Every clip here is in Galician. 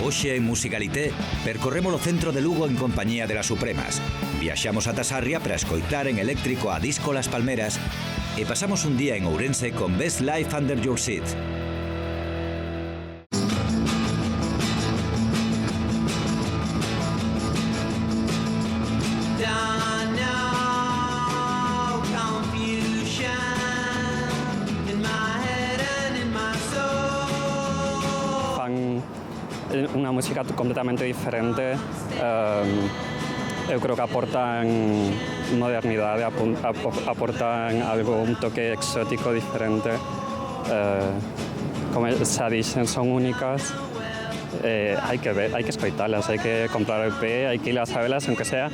Hoxe en Musicalité percorremos o centro de Lugo en compañía de las Supremas. Viaxamos ata Sarria para escoitar en eléctrico a disco Las Palmeras e pasamos un día en Ourense con Best Life Under Your Seat. Unha música completamente diferente. Eu creo que aportan modernidade, aportan algo, un toque exótico diferente. Como xa dixen, son únicas. Hai que escoitalas, hai que comprar o EP, hai que ir a sabelas, aunque sea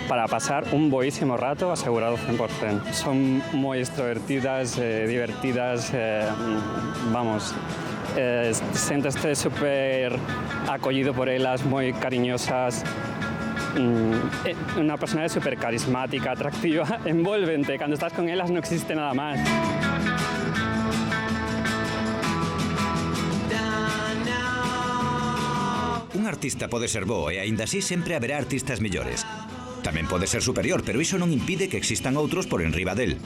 para pasar un boísimo rato, asegurado 100%. Son moi extrovertidas, divertidas, vamos... Senteste super acollido por elas, moi cariñosas, unha personalidade super carismática, atractiva, envolvente. Cando estás con elas non existe nada máis. Un artista pode ser bo e aínda así sempre haberá artistas mellores. Tamén pode ser superior, pero iso non impide que existan outros por enriba del.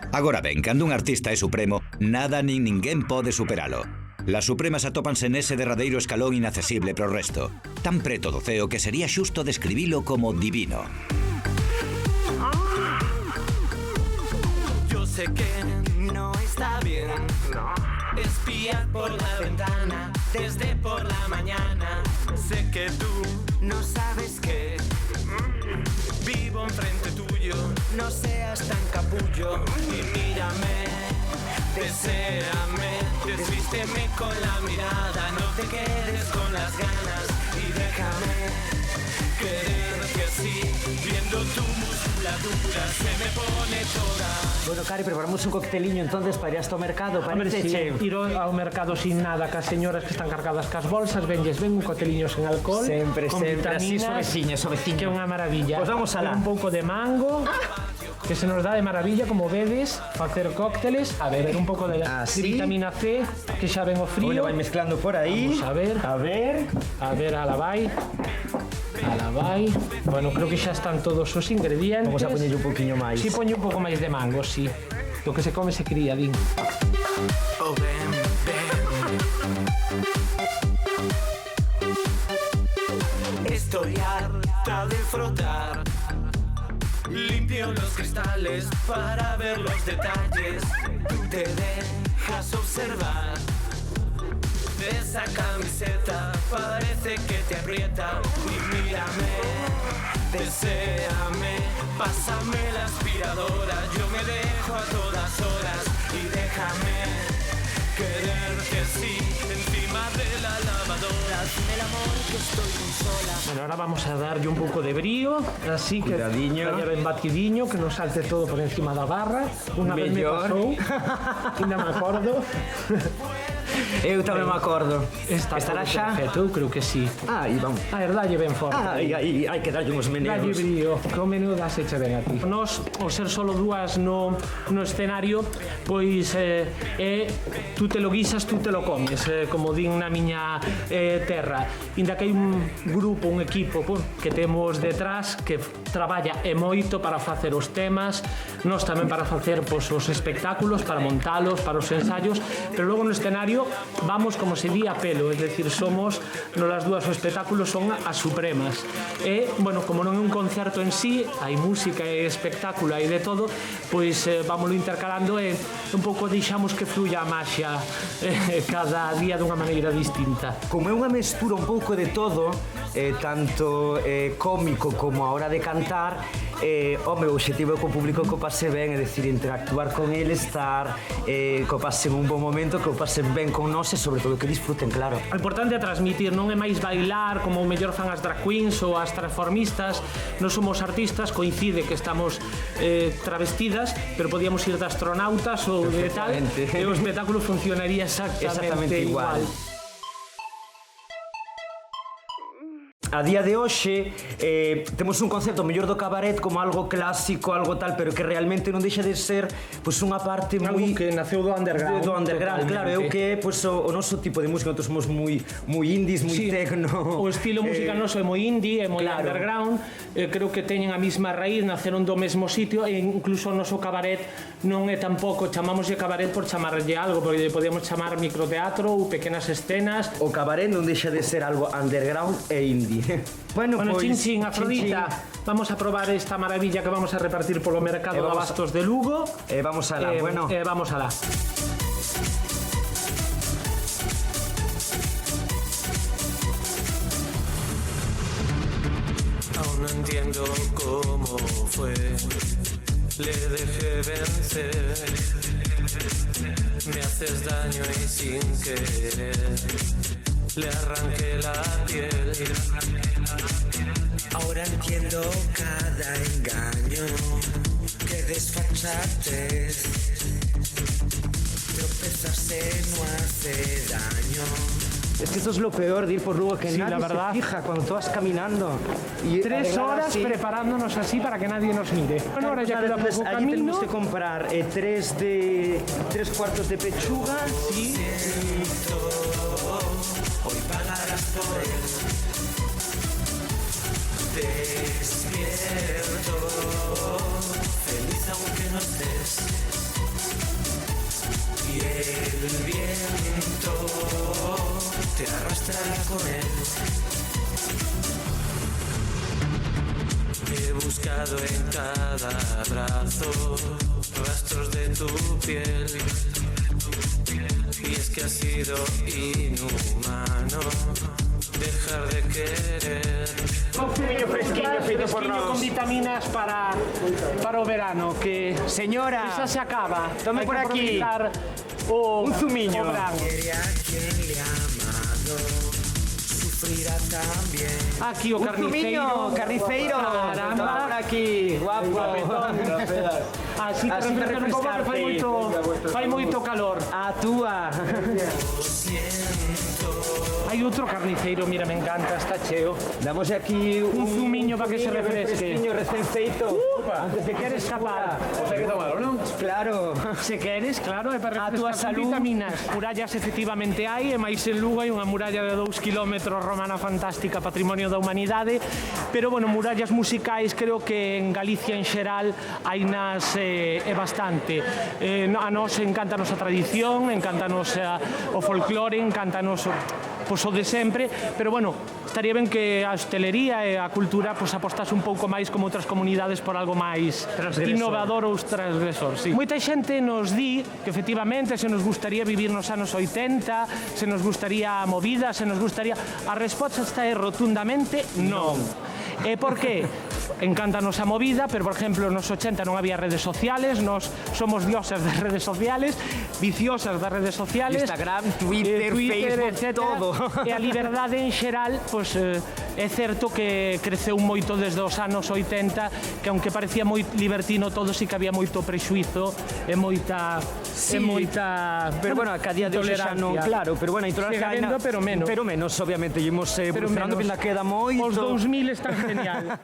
Agora ben, cando un artista é supremo, nada nin ninguén pode superalo. Las Supremas atópanse nese derradeiro escalón inaccesible pro resto, tan preto do ceo que sería xusto describilo como divino. Yo sé que no está bien espiar por la ventana desde por la mañana. Sé que tú no sabes que vivo enfrente tuyo, no seas tan capullo y mírame, deséame, desvísteme con la mirada, no te quedes con las ganas y déjame quererte así, viendo tu musculatura se me pone toda. Bueno, Cari, preparamos un cocteliño entonces para ir hasta o mercado, Hombre, sí, ir ao mercado sin nada, cas señoras que están cargadas cas bolsas, ven un cocteliño sen alcohol, sempre, con así vitaminas, suaveciño. Que é unha maravilla. Pues vamos alá. Un pouco de mango, que se nos dá de maravilla, como vedes, facer cócteles, a ver, un pouco de vitamina C, que xa ven o frío. Bueno, vai mezclando por aí. Vamos a ver. Ala vai. Bueno, creo que xa están todos os ingredientes. Vamos a poñer un poquinho máis. Si, poño un pouco máis de mango, si. Lo que se come se cría, din. Oh, ven. Estoy harta de frotar. Limpio los cristales para ver los detalles. Tú te dejas observar. Esa camiseta parece que te aprieta. Y mírame, deséame, pásame la aspiradora. Yo me dejo a todas horas y déjame quererte así, encima de la lavadora. Dime el amor que estoy muy sola. Bueno, ahora vamos a darlle un pouco de brío, así que cuidadiño, vaya ben batidiño, que non salte todo por encima da barra. Unha vez me pasou, ainda me acordo. Eu tamén me acordo. Estará xa? Perfecto, eu creo que sí. Aí, vamos. A ver, dalle ben forte. Hai que darlle uns meneos. Dalle brío, que o menú dáseche ben a ti. Nos, ao ser solo dúas no escenario, pois tú te lo guisas, tú te lo comes, como din na miña terra. Inda que hai un grupo, un equipo que temos detrás que traballa e moito para facer os temas, nós tamén para facer os espectáculos, para montalos, para os ensaios, pero logo no escenario vamos como se di a pelo, es decir, somos nas dúas o espectáculo son as Supremas. E, bueno, como non é un concerto en sí, hai música e espectáculo, hai de todo, pois vámoslo intercalando e un pouco deixamos que fluya a maxia cada día dunha maneira distinta. Como é unha mestura un pouco de todo, tanto cómico como a hora de cantar, cantar, home, o objetivo é que o público que o pase ben, é dicir, interactuar con ele, estar, que o pasen un bon momento, que o pasen ben con nós e sobre todo que disfruten, claro. O importante é transmitir, non é máis bailar como o mellor fan as drag queens ou as transformistas. Non somos artistas, coincide que estamos travestidas, pero podíamos ir de astronautas ou de tal, e o espectáculo funcionaría exactamente igual. A día de hoxe temos un concepto mellor do cabaret como algo clásico, algo tal, pero que realmente non deixa de ser unha parte Algo moi... que naceu do underground. Do underground, claro, é o que é o noso tipo de música. Nosotros somos moi indies, moi tecno. O estilo música noso é moi indie, é moi underground. Creo que teñen a mesma raíz, naceron do mesmo sitio, e incluso o noso cabaret non é tampouco, chamámoslle cabaret por chamarlle algo, porque podíamos chamar microteatro ou pequenas escenas. O cabaret non deixa de ser algo underground e indie. Bueno, pois, chin, Afrodita, vamos a probar esta maravilla que vamos a repartir polo mercado de abastos de Lugo. Vamos alá, bueno. Vamos alá. Aún no entiendo cómo fue, le dejé vencer. Me haces daño y sin querer le arranqué la piel. Ahora entiendo cada engaño, qué desfachatez. Tropezarse no hace daño. Es que esto es lo peor de ir por Lugo, que Sí, nadie la verdad. se fija cuando tú vas caminando. Y 3 horas así. preparándonos así para que nadie nos mire. Bueno, ahora ya queda Entonces, poco allí camino. tenemos que comprar 3 cuartos de pechuga. Sí. Hoy pagarás por él. Despierto, feliz aunque no estés. Y el viento te arrastrará con él. He buscado en cada abrazo rastros de tu piel. Y es que ha sido inhumano dejar de querer. Un fresquinho feito por nós. Con vitaminas para o verano, que Señora, esa se acaba. tome Hai por que aquí. aproveitar un zumiño. verán. Quiere a quien le ha amado, sufrirá también. Aquí o carniceiro. carniceiro. Toma por Caramba. aquí, guapo. Así Así te te refrescan un pouco que refrescarte. fai moito calor. A túa. Hai outro carniceiro, mira, me encanta, está cheo. Damos aquí Un zumiño para que se refresque. Un fresquiño recién feito. Antes de que Queres escapar? Hay que tomarlo, ¿no? Claro. Se queres, claro, é para A túa refrescar salud. vitaminas. Murallas efectivamente hai, e máis en Lugo hai unha muralla de 2 kilómetros romana fantástica, patrimonio da humanidade, pero, bueno, murallas musicais creo que en Galicia en xeral hai nas é bastante. A nos encantanos a tradición, encantanos o folclore, encantanos o de sempre, pero, bueno, estaría ben que a hostelería e a cultura apostase un pouco máis como outras comunidades por algo máis innovador ou transgresor. Sí. Moita xente nos di que efectivamente se nos gustaría vivir nos anos 80, se nos gustaría a movida, se nos gustaría... A resposta está rotundamente non. E por qué? Encántanos a movida, pero, por exemplo, nos 80 non había redes sociales, nos somos diosas das redes sociales, viciosas das redes sociales, Instagram, Twitter, Facebook, etcétera. todo. E a liberdade en xeral, pois, é certo que creceu moito desde os anos 80, que aunque parecía moi libertino todo, sí que había moito prexuizo e moita... Sí, pero bueno, a día de hoxe xa non, claro, pero bueno, a intolerancia sigue habendo, pero menos. Pero menos, obviamente, ímos evolucionando, menos. ainda queda moito. Os 2000 están genial.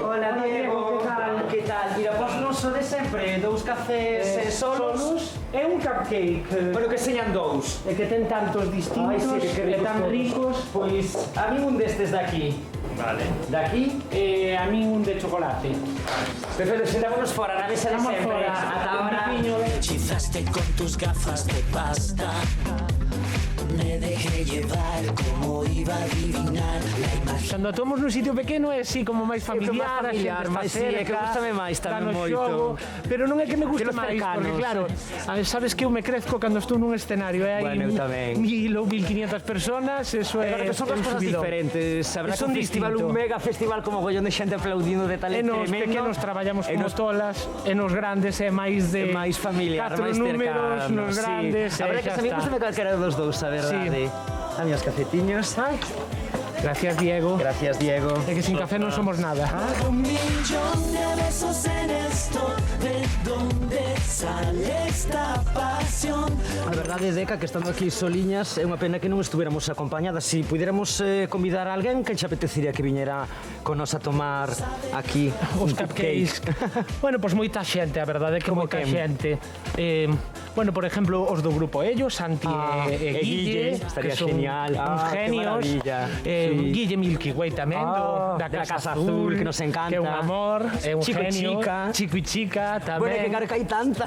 Hola, Diego, que tal? Mira, pois non so de sempre, 2 cafés solos. É un cupcake. Bueno, que señan 2. E que ten tantos distintos, Ai, sí, que e ricos tan todos. ricos. Pois, a mí un destes daqui. Vale. Daqui. E a min un de chocolate. Perfecto, sentámonos fora, na mesa de Vamos sempre. fora. Ata ahora. Hechizaste con tus gafas de pasta. Me dejé llevar como iba. iba a adivinar la imagen. Cando actuamos nun sitio pequeno é así como máis familiar, a xente está máis sí, é que cerca, gústame máis tamén dá no moito. xogo, pero non é que me guste Aquelos máis, cercanos. porque claro, sabes que eu me crezco cando estou nun escenario, hai Bueno, eu tamén. 1000 ou 1500 personas, eso é Claro que son un cosas subidón. diferentes. Habrá Son un festival, distinto. un mega festival como gollón de xente aplaudindo de talento E nos tremendo. pequenos traballamos E como nos tolas, e nos grandes é máis de máis familiar, 4 máis números, cercano. nos grandes, sí. A verdade que xa a mí está. gusta calquera dos dous, a verdade. A miños cafetiños. Gracias, Diego. Gracias, Diego. É que sin café non somos nada. Un millón de besos en esto, ¿de dónde sale esta pasión? A verdade, Deca, que estando aquí soliñas, é unha pena que non estuviéramos acompañadas. Si pudiéramos convidar a alguén, que che apetecería que viñera con nos a tomar aquí Os un cupcakes. Bueno, pois moita xente, a verdade é que Como moita quen? xente. Bueno, por exemplo, os do grupo Ellos, Santi e Guille, estaría que son genial. uns Qué genios. maravilla. Sí. Guille Milky Way tamén, da de la Casa Casa Azul, que nos encanta. Que é un amor, é un Chico e genio. Chica. Chico e Chica Bueno, tamén. que claro que hai tanta.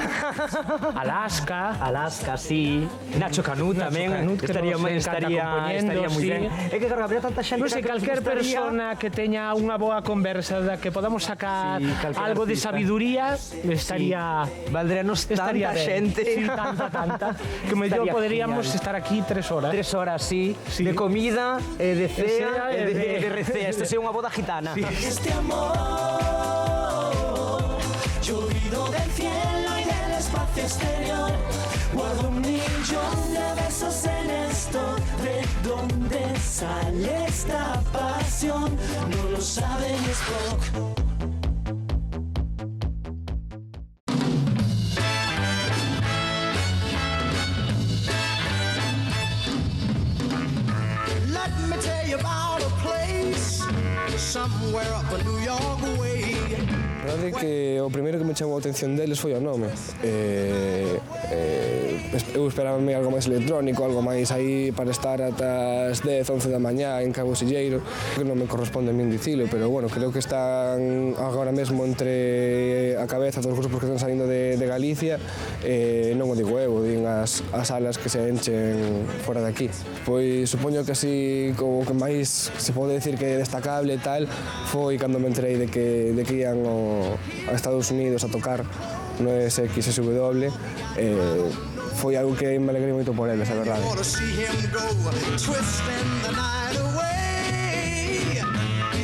Alaska. Alaska, sí. Nacho Canut Nacho tamén. Canut, que estaría nos encanta compoñendo, moi sí. ben. É que claro, habría tanta xente Non sei, que calquer persona que teña unha boa conversa da que podamos sacar Sí, calquer algo de artista. sabiduría, estaría... Valdríanos Estaría tanta ben. xente. Sí, tanta. Que mellor Estaría poderíamos genial. estar aquí 3 horas. 3 horas, sí, Sí. de comida, de cea, cea, de recea. Isto é unha boda gitana. Este amor, llovido del cielo y del espacio exterior. Guardo un millón de besos en esto. ¿De dónde sale esta pasión? No lo sabe ni Spock. Let me tell you about a place somewhere up a New York way. A verdade é que o primeiro que me chamou a atención deles foi o nome. Eu esperábame algo máis electrónico, algo máis aí para estar ata as 10, 11 da mañá en Cabo Silleiro, que non me corresponde a min dicilo, pero bueno, creo que están agora mesmo entre a cabeza dos grupos que están saindo de Galicia, non o digo eu, din as salas que se enchen fora de aquí. Pois supoño que así como que máis se pode decir que é destacable e tal foi cando me enterei de que ian a Estados Unidos a tocar no SXSW. Foi algo que me alegrei moito por eles, a verdade. Want to see him go twisting the night away.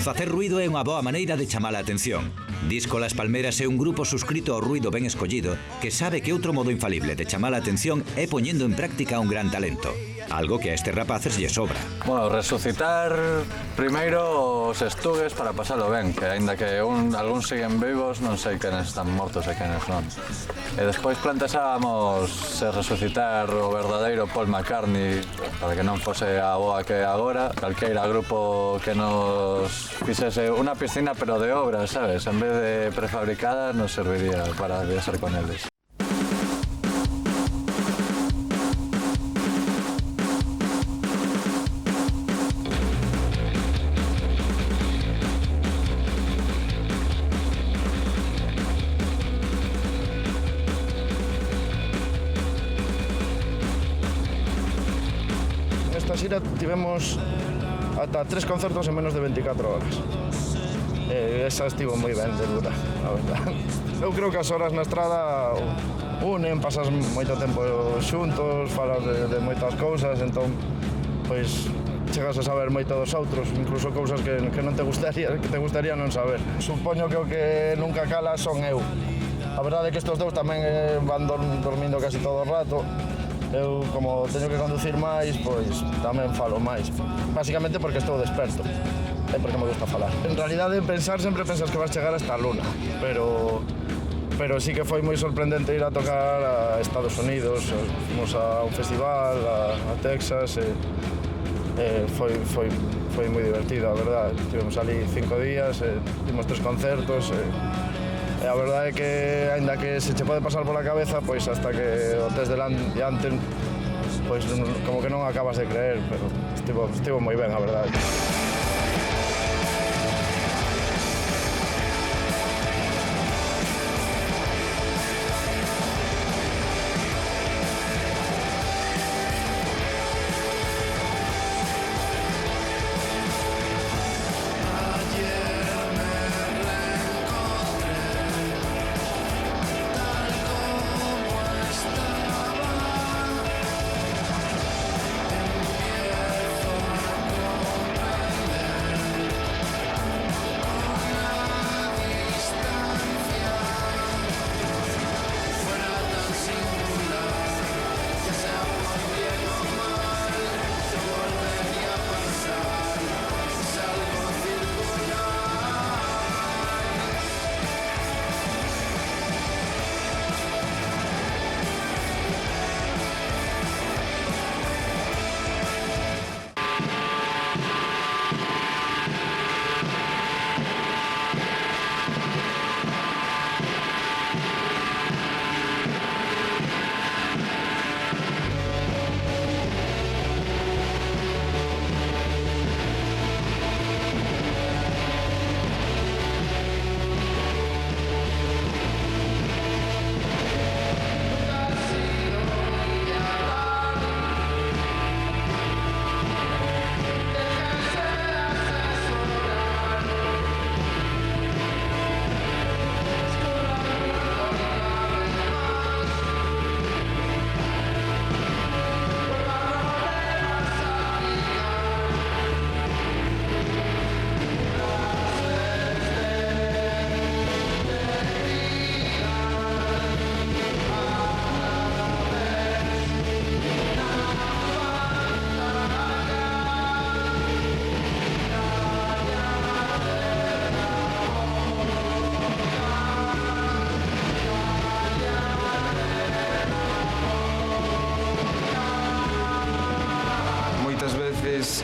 Facer ruido é unha boa maneira de chamar a atención. Disco Las Palmeras é un grupo suscrito ao ruido ben escollido que sabe que outro modo infalible de chamar a atención é poñendo en práctica un gran talento. Algo que a estes rapaces lle sobra. Bueno, resucitar primeiro os estugues para pasalo ben, que aínda que algúns siguen vivos, non sei quenes están mortos e quenes non. E despois planteábamos se resucitar o verdadeiro Paul McCartney para que non fose a boa que agora, calqueira grupo que nos fixese unha piscina pero de obras, sabes? En vez de prefabricadas nos serviría para viaxar con eles. Esta xira tivemos ata 3 concertos en menos de 24 horas. Esa estivo moi ben de dura, a verdade. Eu creo que as horas na estrada unen, pasas moito tempo xuntos, falas de moitas cousas, entón, pois, chegas a saber moito dos outros, incluso cousas que non te gustaría non saber. Supoño que o que nunca cala son eu. A verdade é que estes dous tamén van dormindo casi todo o rato. Eu, como teño que conducir máis, pois tamén falo máis. Basicamente porque estou desperto. É porque me gusta falar. En realidade, sempre pensas que vas chegar hasta a luna, pero sí que foi moi sorprendente ir a tocar a Estados Unidos. Fomos a un festival, a Texas, foi moi divertido, a verdade. Tivemos ali 5 días, dimos 3 concertos, e a verdade é que, aínda que se che pode pasar pola cabeza, pois hasta que o tes diante, pois como que non acabas de creer, pero estivo moi ben, a verdade.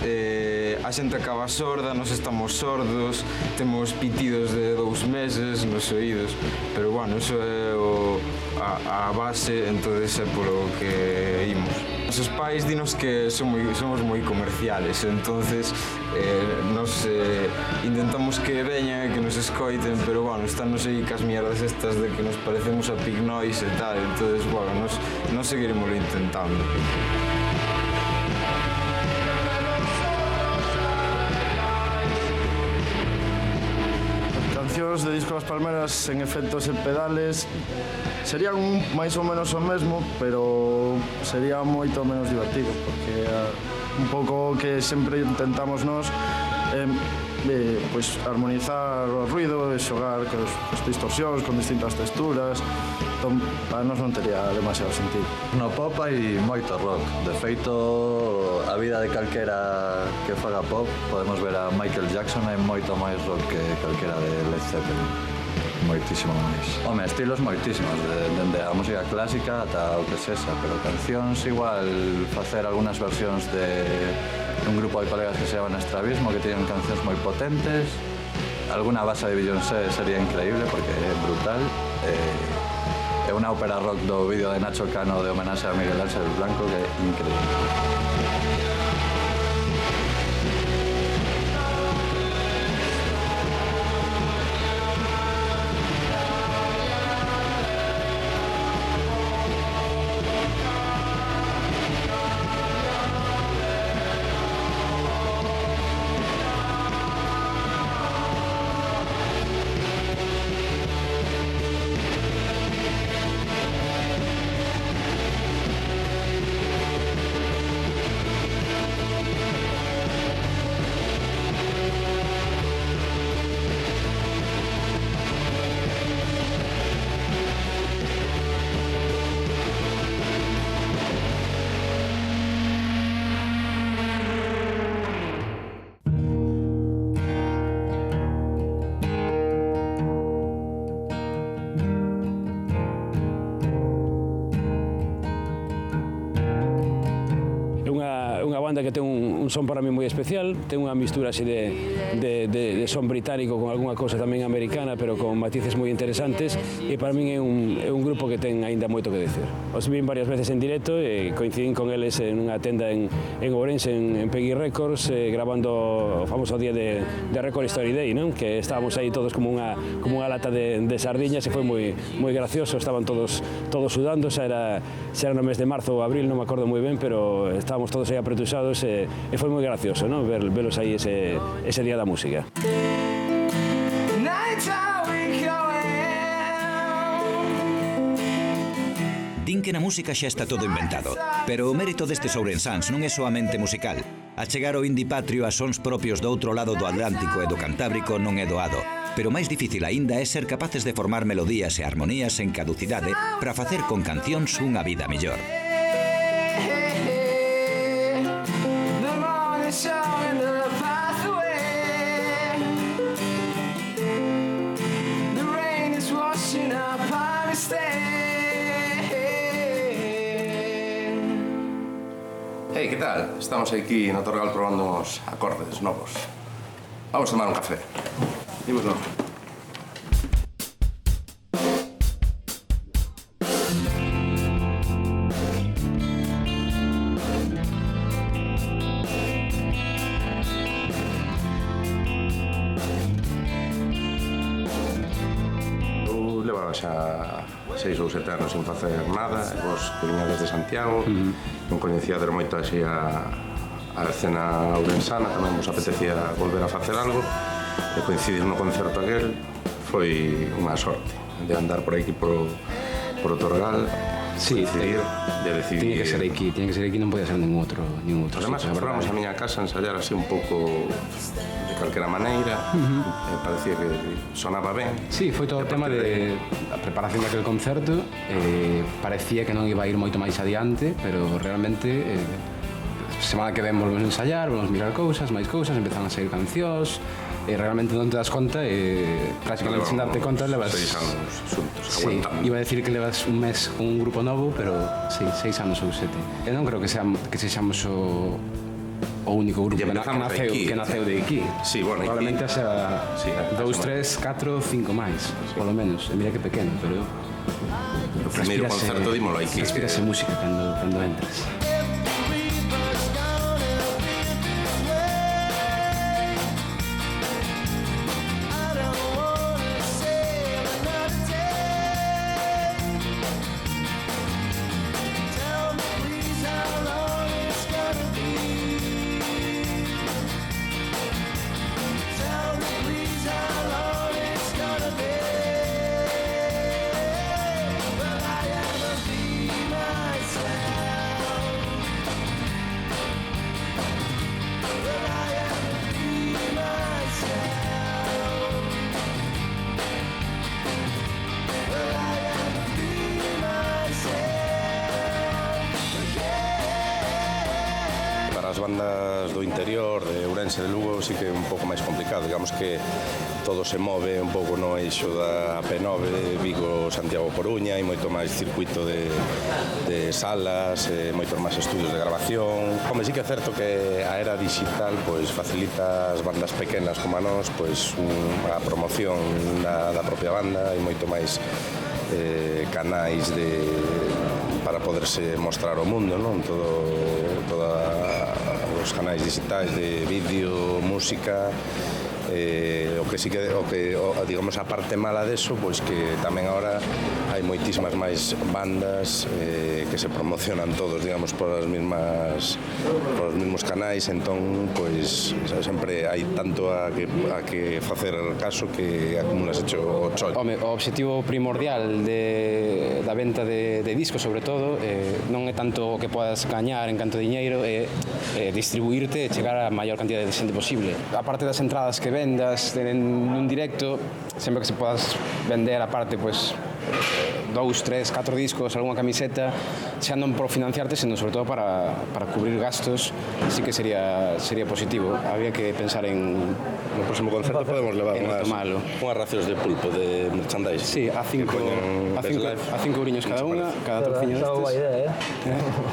veces a xente acaba sorda, nos estamos sordos, temos pitidos de 2 meses nos oídos, pero bueno, iso é a base, entonces é polo que imos. Os pais dinos que somos moi comerciales, entonces nos intentamos que veñan e que nos escoiten, pero bueno, estánnos aí cas mierdas estas de que nos parecemos a Pig Noise e tal, entonces bueno, nos seguiremos intentando. Cancións de Disco Las Palmeras en efectos e pedales serían máis ou menos o mesmo, pero sería moito menos divertido, porque un pouco que sempre intentamos nós pois armonizar o ruido e xogar cos distorsións, con distintas texturas. Entón, para nós non tería demasiado sentido. No pop hai moito rock. De feito, a vida de calquera que faga pop, podemos ver a Michael Jackson, hai moito máis rock que calquera de Led Zeppelin. Moitísimo máis. Home, estilos moitísimos, dende a música clásica ata o que sexa, pero cancións igual facer algunhas versións de un grupo de colegas que se llaman Estrabismo, que tienen cancións moi potentes. Alguna base de Beyoncé sería increíble porque é brutal. É unha ópera rock do vídeo de Nacho Cano de homenaxe a Miguel Ángel Blanco que é increíble. Banda que ten un son para mí moi especial, ten unha mistura así de son británico con algunha cousa tamén americana, pero con matices moi interesantes, e para mí é un grupo que ten aínda moito que decir. Os vin varias veces en directo e coincidín con eles en unha tenda en Ourense, en Peggy Records, grabando o famoso día de Record Story Day, non? Que estábamos aí todos como unha lata de sardiñas e foi moi gracioso, estaban todos sudando, xa era no mes de marzo ou abril, non me acordo moi ben, pero estábamos todos aí apretuxados e foi moi gracioso, non? Velos aí ese día da música. Din que na música xa está todo inventado, pero o mérito destes ourensáns non é soamente musical. A chegar ao indie patrio a sons propios do outro lado do Atlántico e do Cantábrico non é doado, pero máis difícil aínda é ser capaces de formar melodías e armonías en caducidade para facer con cancións unha vida mellor. Hey, que tal? Estamos aquí no Torgal probando uns acordes novos. Vamos a tomar un café. Dímoslo. Levaba xa 6 ou 7 anos sin facer nada, e vos que viñades de Santiago, non coñecíades moito así a escena ourensana, tamén vos apetecía volver a facer algo, e coincidir no concerto aquel foi unha sorte de andar por aquí por o Torgal, coincidir, de decidir... Tiene que ser aquí, non podía ser ningún outro Además, fomos a miña casa a ensayar así un pouco de calquera maneira, parecía que sonaba ben. Sí, foi todo o tema de a preparación daquele concerto, parecía que non iba a ir moito máis adiante, pero realmente semana que ven volvemos a ensayar, volvemos a mirar máis cousas, empezan a sair cancións, e realmente non te das conta e prácticamente sin darte conta levas 6 anos xuntos, sí, aguantando. Iba a decir que levas un mes con un grupo novo, pero sí, 6 anos ou 7. Eu non creo que sexamos o o único grupo que naceu de aquí. Sí, bueno, probablemente xa 2, 3, 4, 5 máis, polo menos. Mira que pequeno, pero o primeiro concerto dímolo aquí. Respírase música cando entres. As bandas do interior de Ourense de Lugo sí que é un pouco máis complicado, digamos que todo se move un pouco no eixo da P9, Vigo, Santiago, Coruña, e moito máis circuito de salas, moitos máis estudios de grabación. Home, sí que é certo que a era digital pois facilita as bandas pequenas como a nós pois a promoción da propia banda e moito máis canais para poderse mostrar ao mundo, non? Os canais digitais de vídeo, música, o que sí que digamos a parte mala deso, pois que tamén agora hai moitísimas máis bandas que se promocionan todos, digamos, por os mesmos canais, entón pois sempre hai tanto a que facer caso que acumulas hecho o chollo. Home, o obxectivo primordial da venta de discos, sobre todo, non é tanto o que podas gañar en canto de diñeiro, é distribuirte e chegar a maior cantidad de xente posible. A parte das entradas que vendas nun directo, sempre que se podas vender a parte, pois 2, 3, 4 discos, algunha camiseta, xa non por financiarte, senón sobre todo para cubrir gastos, sí que sería positivo. Había que pensar no próximo concerto podemos levar unhas racións de pulpo de merchandise. Sí, a 5 euriños cada unha, cada trociño destes.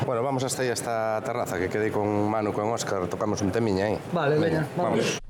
Bueno, vamos hasta aí, esta terraza, que quedei con Manu, con Óscar, tocamos un temiña aí. Vale, veña, vamos.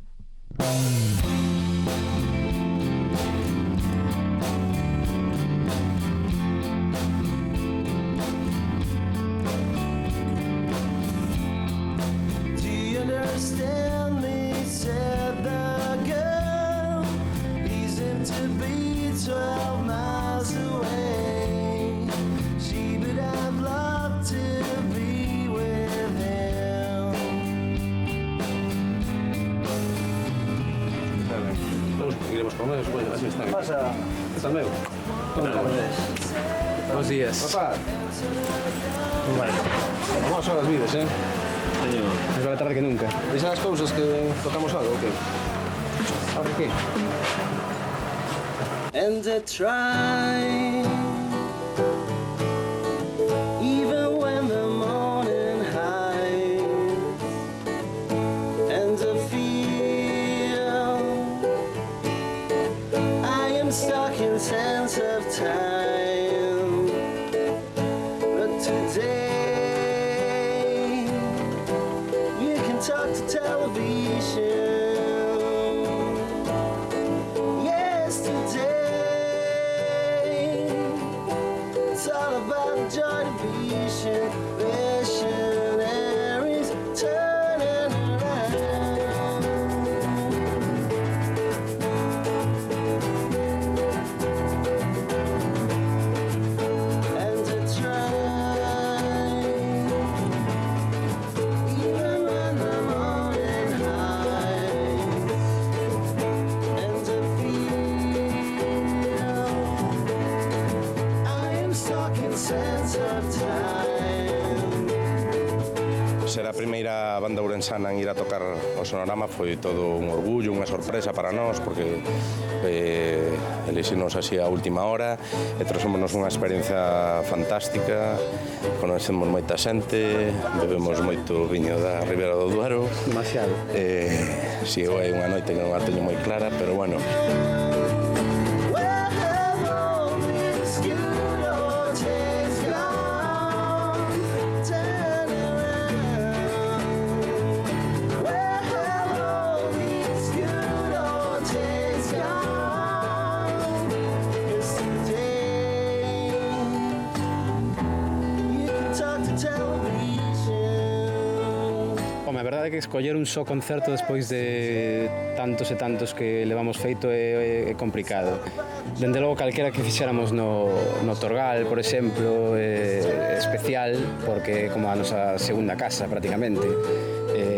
Iremos comer, así está. Pasa. Está meu. Buenos días. Papá. Vamos a las vidas, Más vale tarde que nunca. Deixan as cousas que tocamos algo, o que? Ahora que? And I try, even when the morning hides, and I feel I am stuck in sense of time. But today you can talk to television. It's all about the joy division, missionaries turning around. And to try, even when the morning hides, and to Ser a primeira banda ourensana en ir a tocar o Sonorama foi todo un orgullo, unha sorpresa para nós, porque eliximos así a última hora e trouxémonos unha experiencia fantástica, conocemos moita xente, bebemos moito viño da Ribera do Duero. Demasiado. Si, é unha noite que non a teño moi clara, pero bueno. Home, a verdade é que escoller un só concerto despois de tantos e tantos que levamos feito é complicado. Dende logo, calquera que fixéramos no Torgal, por exemplo, é especial, porque é como a nosa segunda casa, prácticamente.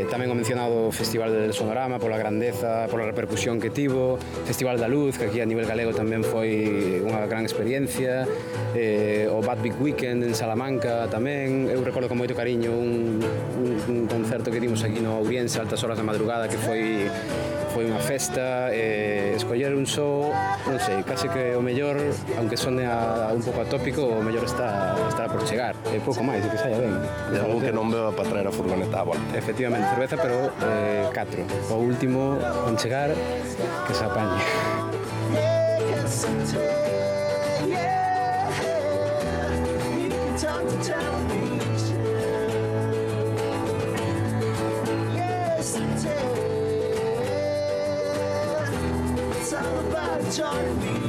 Tamén o mencionado Festival del Sonorama, pola grandeza, pola repercusión que tivo, Festival da Luz, que aquí a nivel galego tamén foi unha gran experiencia, o Bad Big Weekend en Salamanca tamén. Eu recordo con moito cariño un concerto que dimos aquí no Ourense, altas horas da madrugada, que foi unha festa. Escoller un só, non sei, case que o mellor, aunque sone un pouco atópico, o mellor está por chegar. E pouco máis, o que saia ben. E algún que non beba para traer a furgoneta a volta. Efectivamente, cerveza, pero 4. O último, con chegar, que se apañe. Turning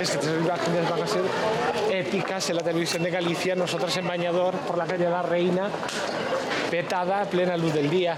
Estas imágenes van a ser épicas en la televisión de Galicia, nosotros en Bañador por la calle de la Reina, petada a plena luz del día.